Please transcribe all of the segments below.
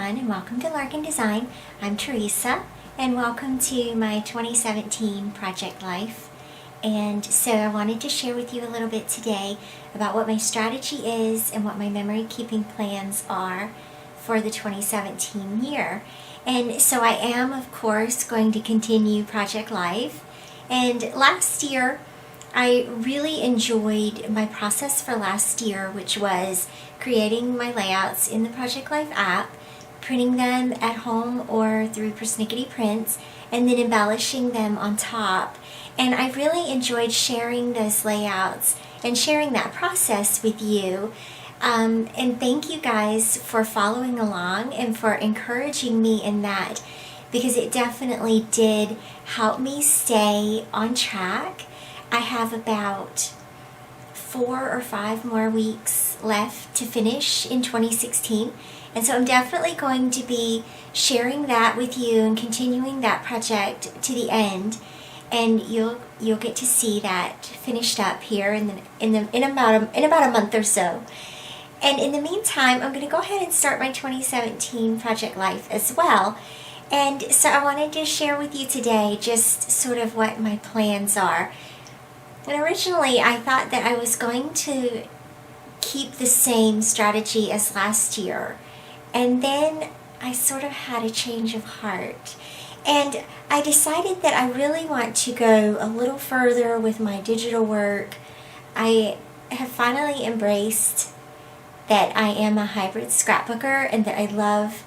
everyone, and welcome to Larkin Design. I'm Theresa, and welcome to my 2017 project life. And so I wanted to share with you a little bit today about what my strategy is and what my memory keeping plans are for the 2017 year. And so I am, of course, going to continue Project Life. And last year, I really enjoyed my process for last year, which was creating my layouts in the Project Life app, printing them at home or through Persnickety Prints, and then embellishing them on top. And I really enjoyed sharing those layouts and sharing that process with you. And thank you guys for following along and for encouraging me in that, because it definitely did help me stay on track. I have about 4 or 5 more weeks left to finish in 2016, and so I'm definitely going to be sharing that with you and continuing that project to the end, and you'll get to see that finished up here in about a month or so. And in the meantime, I'm going to go ahead and start my 2017 Project Life as well. And so I wanted to share with you today just sort of what my plans are. And originally I thought that I was going to keep the same strategy as last year. And then I sort of had a change of heart. And I decided that I really want to go a little further with my digital work. I have finally embraced that I am a hybrid scrapbooker and that I love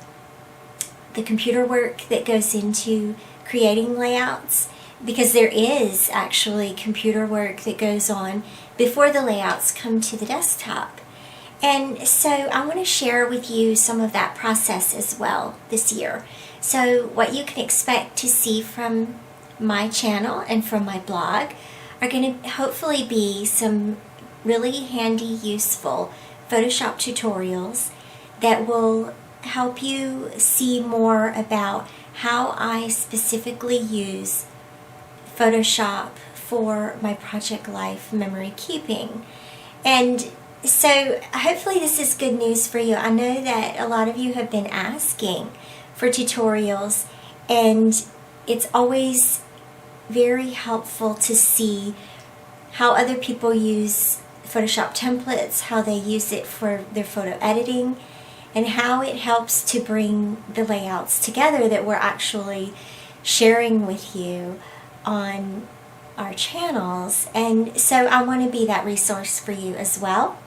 the computer work that goes into creating layouts, because there is actually computer work that goes on before the layouts come to the desktop. And so I want to share with you some of that process as well this year. So what you can expect to see from my channel and from my blog are going to hopefully be some really handy, useful Photoshop tutorials that will help you see more about how I specifically use Photoshop for my Project Life memory keeping. And so hopefully this is good news for you. I know that a lot of you have been asking for tutorials, and it's always very helpful to see how other people use Photoshop templates, how they use it for their photo editing, and how it helps to bring the layouts together that we're actually sharing with you on our channels. And so I want to be that resource for you as well,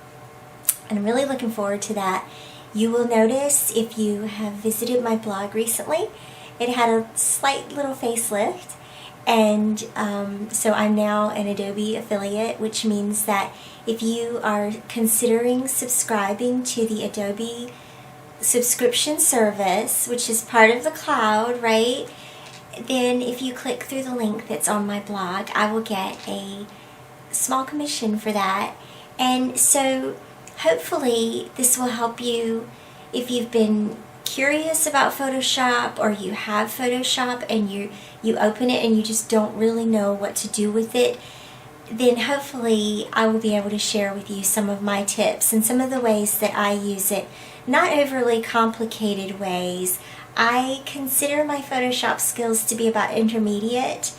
and I'm really looking forward to that. You will notice, if you have visited my blog recently, it had a slight little facelift, and so I'm now an Adobe affiliate, which means that if you are considering subscribing to the Adobe subscription service, which is part of the cloud, right? Then if you click through the link that's on my blog, I will get a small commission for that. And so hopefully this will help you if you've been curious about Photoshop, or you have Photoshop and you open it and you just don't really know what to do with it. Then hopefully I will be able to share with you some of my tips and some of the ways that I use it. Not overly complicated ways. I consider my Photoshop skills to be about intermediate,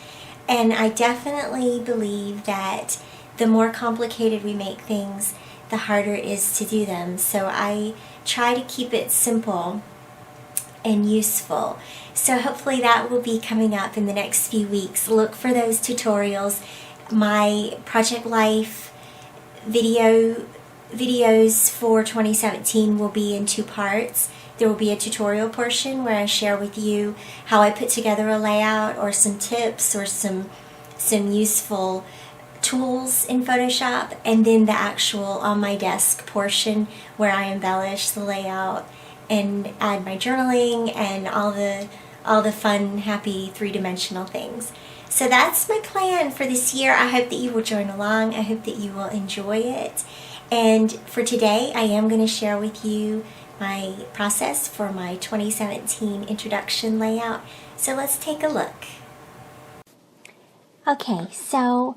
and I definitely believe that the more complicated we make things, the harder it is to do them. So I try to keep it simple and useful. So hopefully that will be coming up in the next few weeks. Look for those tutorials. My Project Life videos for 2017 will be in 2 parts. There will be a tutorial portion where I share with you how I put together a layout, or some tips, or some useful tools in Photoshop, and then the actual on my desk portion where I embellish the layout and add my journaling and all the fun, happy 3-dimensional things. So that's my plan for this year. I hope that you will join along. I hope that you will enjoy it. And for today, I am going to share with you my process for my 2017 introduction layout. So let's take a look. Okay, so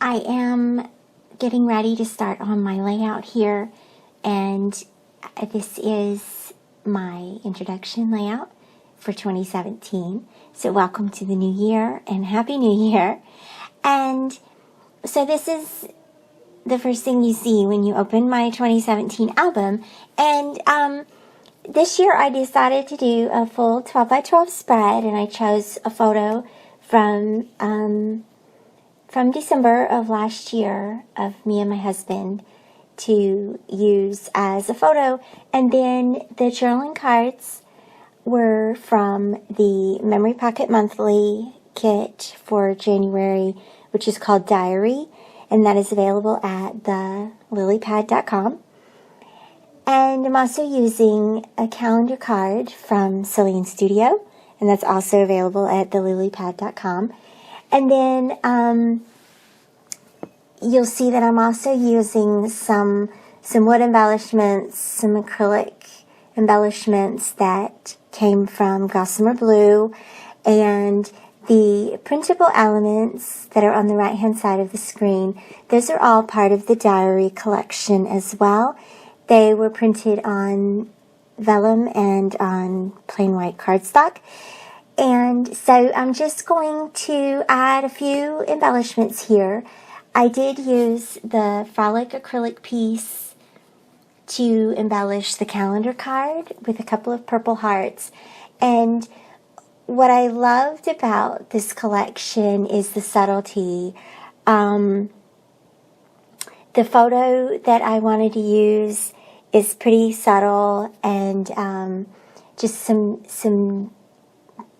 I am getting ready to start on my layout here, and this is my introduction layout for 2017. So welcome to the new year and Happy New Year. And so this is the first thing you see when you open my 2017 album. And this year I decided to do a full 12 by 12 spread, and I chose a photo from December of last year of me and my husband to use as a photo. And then the journaling cards were from the Memory Pocket Monthly kit for January, which is called Diary, and that is available at the lilypad.com. And I'm also using a calendar card from Cillian Studio, and that's also available at the lilypad.com. And then you'll see that I'm also using some wood embellishments, some acrylic embellishments that came from Gossamer Blue, and the printable elements that are on the right hand side of the screen. Those are all part of the diary collection as well. They were printed on vellum and on plain white cardstock. And so I'm just going to add a few embellishments here. I did use the Frolic acrylic piece to embellish the calendar card with a couple of purple hearts. And what I loved about this collection is the subtlety. The photo that I wanted to use is pretty subtle, and just some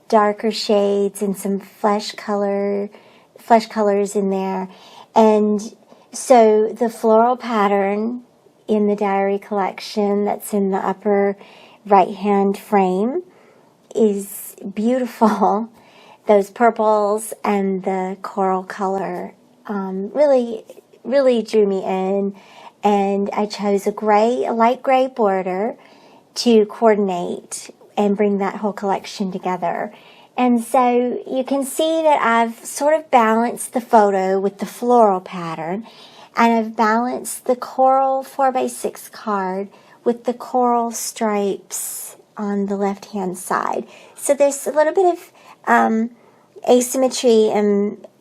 darker shades and some flesh colors in there. And so the floral pattern in the diary collection that's in the upper right-hand frame is beautiful. Those purples and the coral color really drew me in. And I chose a light gray border to coordinate and bring that whole collection together. And so you can see that I've sort of balanced the photo with the floral pattern, and I've balanced the coral 4x6 card with the coral stripes on the left-hand side. So there's a little bit of asymmetry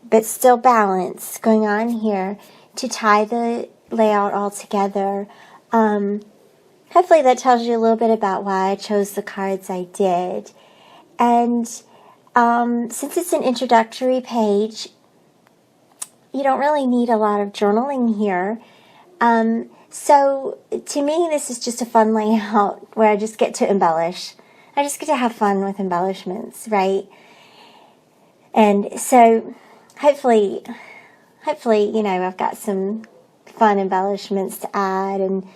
but still balance going on here to tie the layout all together. Hopefully that tells you a little bit about why I chose the cards I did. And since it's an introductory page, you don't really need a lot of journaling here. So to me, this is just a fun layout where I just get to embellish. I just get to have fun with embellishments, right? And so hopefully, I've got some fun embellishments to add, and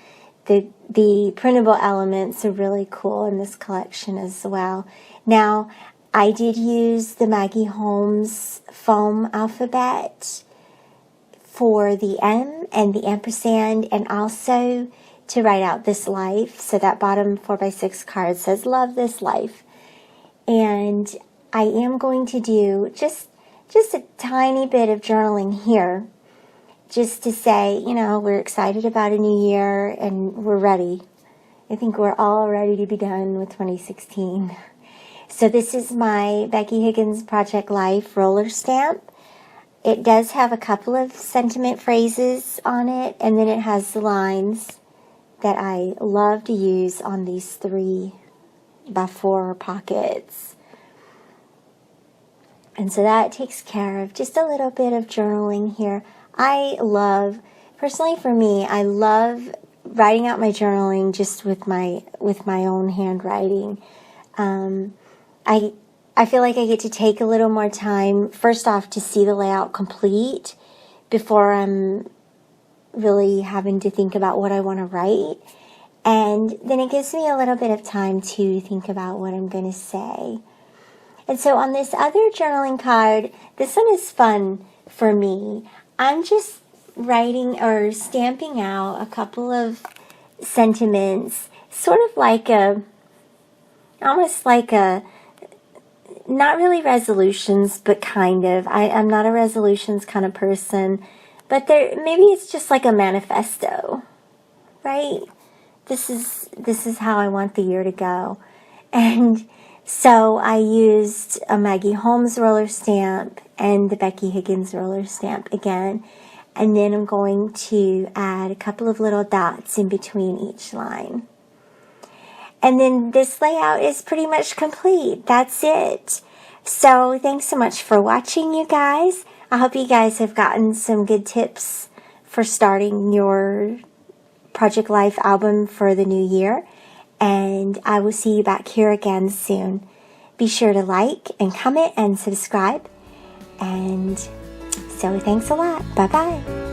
the printable elements are really cool in this collection as well. Now, I did use the Maggie Holmes foam alphabet for the M and the ampersand, and also to write out this life. So that bottom 4x6 card says, "Love this life." And I am going to do just a tiny bit of journaling here, just to say, we're excited about a new year and we're ready. I think we're all ready to be done with 2016. So this is my Becky Higgins Project Life roller stamp. It does have a couple of sentiment phrases on it, and then it has the lines that I love to use on these 3x4 pockets. And so that takes care of just a little bit of journaling here. Personally for me, I love writing out my journaling just with my own handwriting. I feel like I get to take a little more time, first off, to see the layout complete before I'm really having to think about what I want to write. And then it gives me a little bit of time to think about what I'm going to say. And so on this other journaling card, this one is fun for me. I'm just writing or stamping out a couple of sentiments, sort of almost like not really resolutions, but kind of. I'm not a resolutions kind of person, but maybe it's just like a manifesto, right? this is how I want the year to go. And so I used a Maggie Holmes roller stamp and the Becky Higgins roller stamp again. And then I'm going to add a couple of little dots in between each line. And then this layout is pretty much complete. That's it. So thanks so much for watching, you guys. I hope you guys have gotten some good tips for starting your Project Life album for the new year. And I will see you back here again soon. Be sure to like and comment and subscribe. And so thanks a lot. Bye-bye.